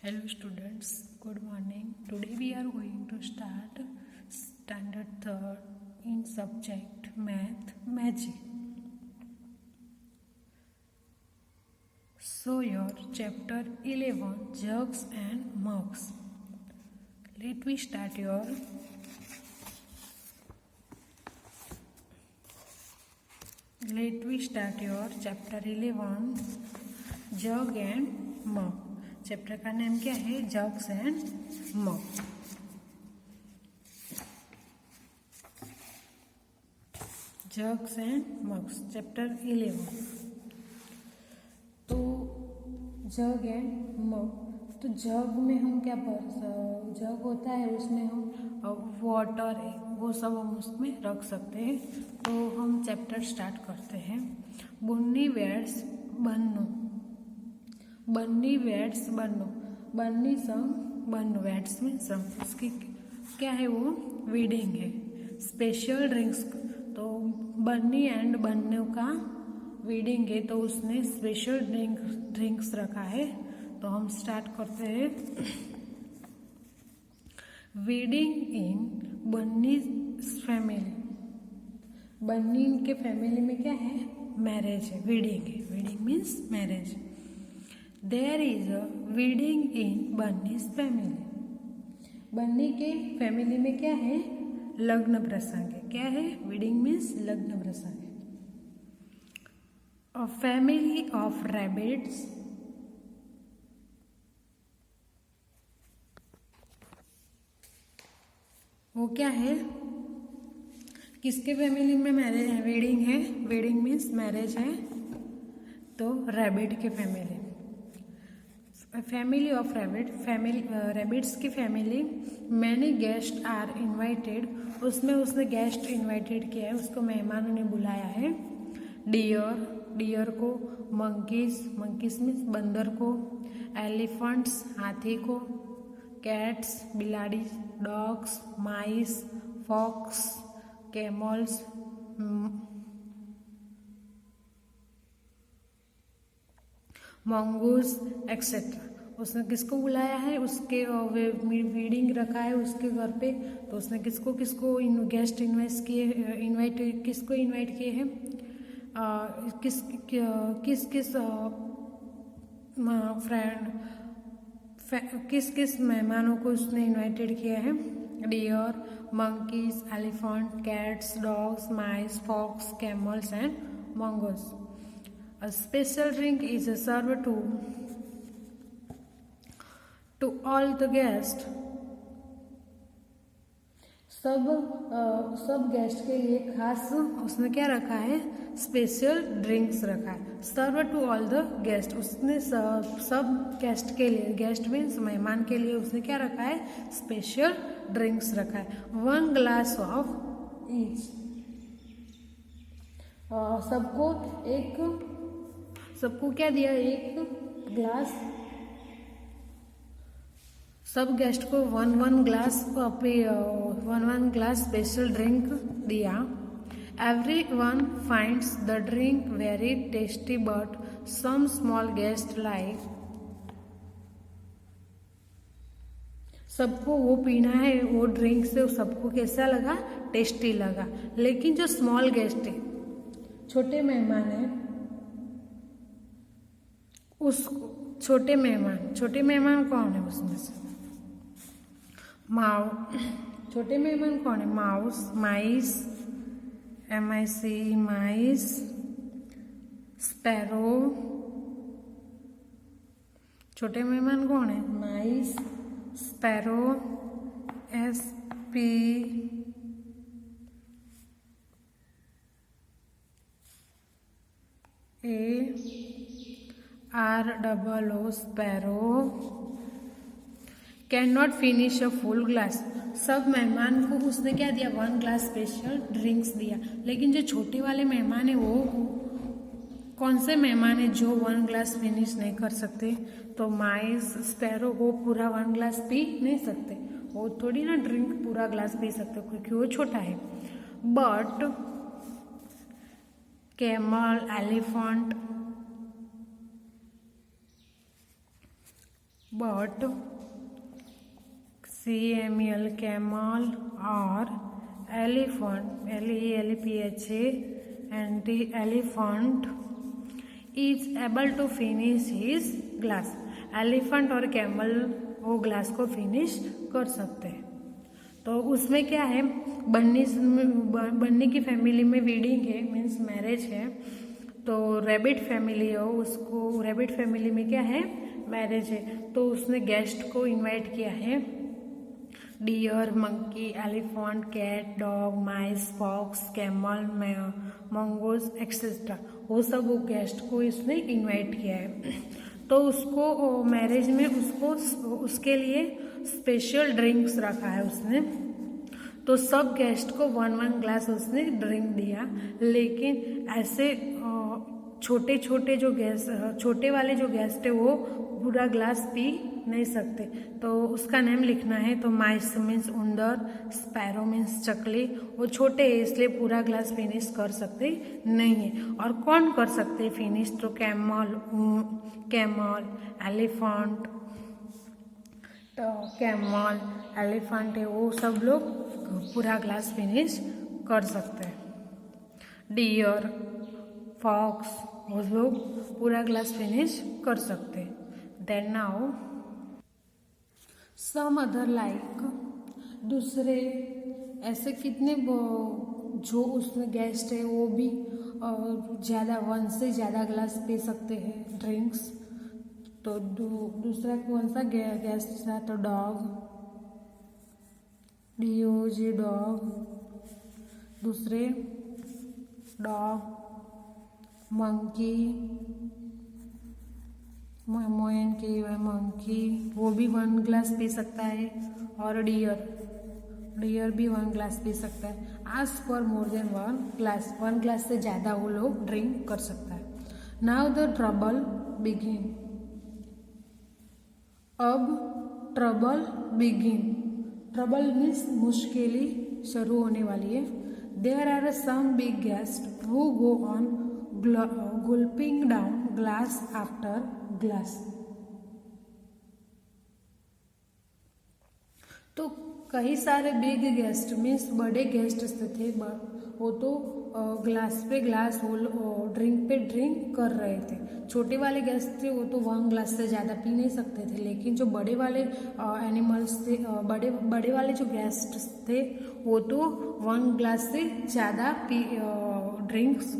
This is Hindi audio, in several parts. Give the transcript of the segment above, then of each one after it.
Hello students, good morning. Today we are going to start standard 3rd in subject math magic. So your chapter 11 jugs and mugs. Let me start your chapter 11 jug and mug. Chapter का नाम क्या है? Jugs and mug. Jugs and mugs, chapter 11. तो जग एंड मग, तो जग में हम क्या जग होता है, उसमें हम वाटर वो सब हम उसमें रख सकते हैं. तो हम चैप्टर स्टार्ट करते हैं. बुन्नी वेड्स बन्नो, बन्नी वेड्स बन्नो, बन्नी संग बन्नो, वेड्स में संग, उसकी क्या है? वो वीडिंग है. स्पेशल ड्रिंक्स, तो बन्नी एंड बन्नो का वीडिंग है, तो उसने स्पेशल ड्रिंक्स रखा है. तो हम स्टार्ट करते हैं. वीडिंग इन बन्नी फैमिली, बन्नी के फैमिली में क्या है? मैरिज है. वीडिंग है, wedding means marriage. There is a wedding in Bunny's family, Bunny के फैमिली में क्या है? लग्न प्रसंग है. क्या है? वीडिंग मीन्स लग्न प्रसंग है. अ फैमिली ऑफ रैबिट्स, वो क्या है? किसके फैमिली में मैरिज है? वेडिंग है. वेडिंग मीन्स मैरिज है. तो रैबिट के family, family of rabbit, family rabbits की family. Many guest are invited, उसमें उसने गेस्ट इनवाइटेड किया है, उसको मेहमानों ने बुलाया है. डियर, डियर को. मंकीज, मंकीज मीन्स बंदर को. एलिफेंट्स, हाथी को. कैट्स, बिलाड़ी. Dogs, mice. Fox, camels. Mongoose etcetera. उसने किसको बुलाया है? उसके वीडिंग रखा है उसके घर पे. तो उसने किसको किसको गेस्ट इनवाइट किसको इनवाइट किए हैं? किस किस फ्रेंड, किस किस मेहमानों को उसने इनवाइटेड किया है? Deer, monkeys, elephant, cats, dogs, mice, fox, camels and mongoose. A special drink is served to all the guests. सब गेस्ट के लिए खास उसने क्या रखा है? स्पेशल ड्रिंक्स रखा है. सर्व टू ऑल द गेस्ट, उसने सब गेस्ट के लिए, गेस्ट मीन्स मेहमान के लिए उसने क्या रखा है? स्पेशल ड्रिंक्स रखा है. 1 ग्लास ऑफ ईच, सबको क्या दिया? एक ग्लास. सब गेस्ट को 1 ग्लास स्पेशल ड्रिंक दिया. Everyone finds the drink very tasty but some small guest like, सबको वो पीना है, वो ड्रिंक से सबको कैसा लगा? टेस्टी लगा. लेकिन जो स्मॉल गेस्ट है, छोटे मेहमान है, उस छोटे मेहमान कौन है? उसमें से छोटे मेहमान कौन है? Mouse, mice, MIC, mice. Sparrow, छोटे मेहमान कौन है? Mice, sparrow. SPARO, sparrow. Can not finish a full glass, सब मेहमान को उसने क्या दिया? 1 ग्लास स्पेशल ड्रिंक्स दिया. लेकिन जो छोटे वाले मेहमान है, वो कौन से मेहमान है जो 1 ग्लास फिनिश नहीं कर सकते? तो माइस, स्पैरो, वो पूरा 1 ग्लास पी नहीं सकते. वो थोड़ी ना ड्रिंक पूरा ग्लास पी सकते, क्योंकि वो छोटा है. But camel, elephant, but CAMEL camel or elephant ELEPHA and the elephant is able to finish his glass. Elephant और कैमल वो ग्लास को फिनिश कर सकते हैं। तो उसमें क्या है, बन्नी की फैमिली में वीडिंग है, मीन्स मैरिज है। तो रैबिट फैमिली है, उसको रैबिट फैमिली में क्या है, मैरिज है। तो उसने गेस्ट को इनवाइट किया है, deer, monkey, elephant, cat, dog, mice, fox, camel, mongoose etcetera, वो सब वो गेस्ट को इसने इनवाइट किया है। तो उसको मैरिज में उसके लिए स्पेशल ड्रिंक्स रखा है उसने। तो सब गेस्ट को 1-1 ग्लास उसने ड्रिंक दिया, लेकिन ऐसे छोटे वाले जो गेस्ट है वो पूरा ग्लास पी नहीं सकते। तो उसका नेम लिखना है। तो माइस मीन्स उंदर, स्पैरो मीन्स चकली, वो छोटे है इसलिए पूरा ग्लास फिनिश कर सकते नहीं है। और कौन कर सकते फिनिश, तो कैमल, एलिफेंट, तो कैमल, एलिफेंट है वो सब लोग पूरा ग्लास फिनिश कर सकते हैं। डियर, फॉक्स, वो लोग पूरा ग्लास फिनिश कर सकते हैं। Then now some other like, दूसरे ऐसे कितने जो उसमें गेस्ट है वो भी ज़्यादा 1 से ज़्यादा ग्लास पी सकते हैं ड्रिंक्स। तो दूसरा कौन सा गेस्ट था, तो डॉग, DOG डॉग, दूसरे डॉग, मंकी, मंकी वो भी 1 ग्लास पी सकता है। और डियर भी 1 ग्लास पी सकता है। Ask for more then 1 glass से ज़्यादा वो लोग ड्रिंक कर सकता है। नाउ द ट्रबल बिगिन, अब ट्रबल बिगिन, ट्रबल मीन्स मुश्किलें शुरू होने वाली है। There are some big guest who go on gulping down glass after glass। तो कई सारे बिग गेस्ट मीन्स बड़े गेस्ट थे, वो तो ग्लास पे ग्लास ड्रिंक पे ड्रिंक कर रहे थे। छोटे वाले गेस्ट थे वो तो 1 ग्लास से ज़्यादा पी नहीं सकते थे, लेकिन जो बड़े वाले एनिमल्स थे, बड़े वाले जो गेस्ट थे वो तो 1 ग्लास से ज़्यादा ड्रिंक्स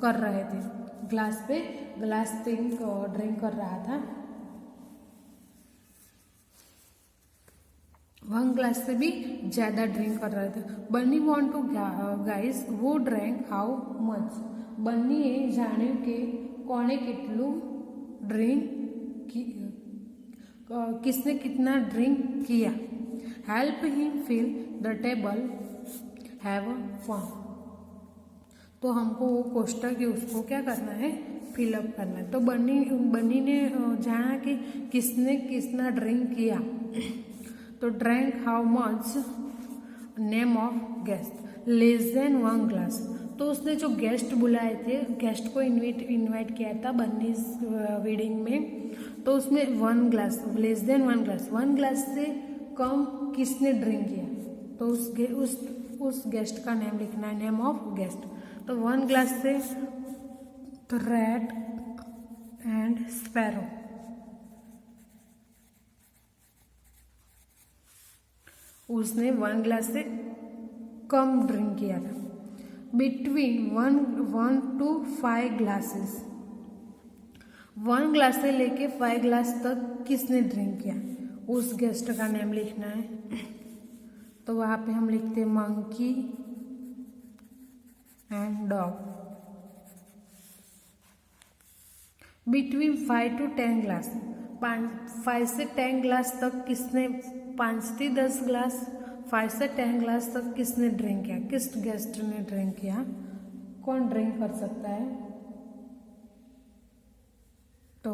कर रहे थे। ग्लास पे ग्लास ड्रिंक कर रहा था, 1 ग्लास से भी ज़्यादा ड्रिंक कर रहे थे। बन्नी वॉन्ट टू गाइस वो ड्रिंक हाउ मच, बन्नीए जाण्યું કે કોણે કેટલું ड्रिंक किसने कितना ड्रिंक किया। Help him fill the table, have fun. तो हमको वो कोष्टक है उसको क्या करना है, फिलअप करना है। तो बन्नी ने जाना कि किसने कितना ड्रिंक किया। तो drink how much, name of guest, less than 1 glass. तो उसने जो गेस्ट बुलाए थे, गेस्ट को इनवाइट किया था बन्नी वेडिंग में, तो उसमें 1 glass, less than 1 glass, 1 glass से कम किसने ड्रिंक किया। तो उस गेस्ट का नेम लिखना है, नेम ऑफ गेस्ट। तो 1 ग्लास से तो रैट एंड स्पैरो, उसने 1 ग्लास से कम ड्रिंक किया था। बिटवीन 1 to 5 ग्लासेस, 1 ग्लास से लेके 5 ग्लास तक किसने ड्रिंक किया, उस गेस्ट का नेम लिखना है। तो वहाँ पे हम लिखते हैं monkey and dog. Between 5 to 10 glass, 5 से 10 ग्लास तक किसने, 5 से 10 ग्लास, 5 से 10 ग्लास तक किसने ड्रिंक किया, किस गेस्ट ने ड्रिंक किया, कौन ड्रिंक कर सकता है। तो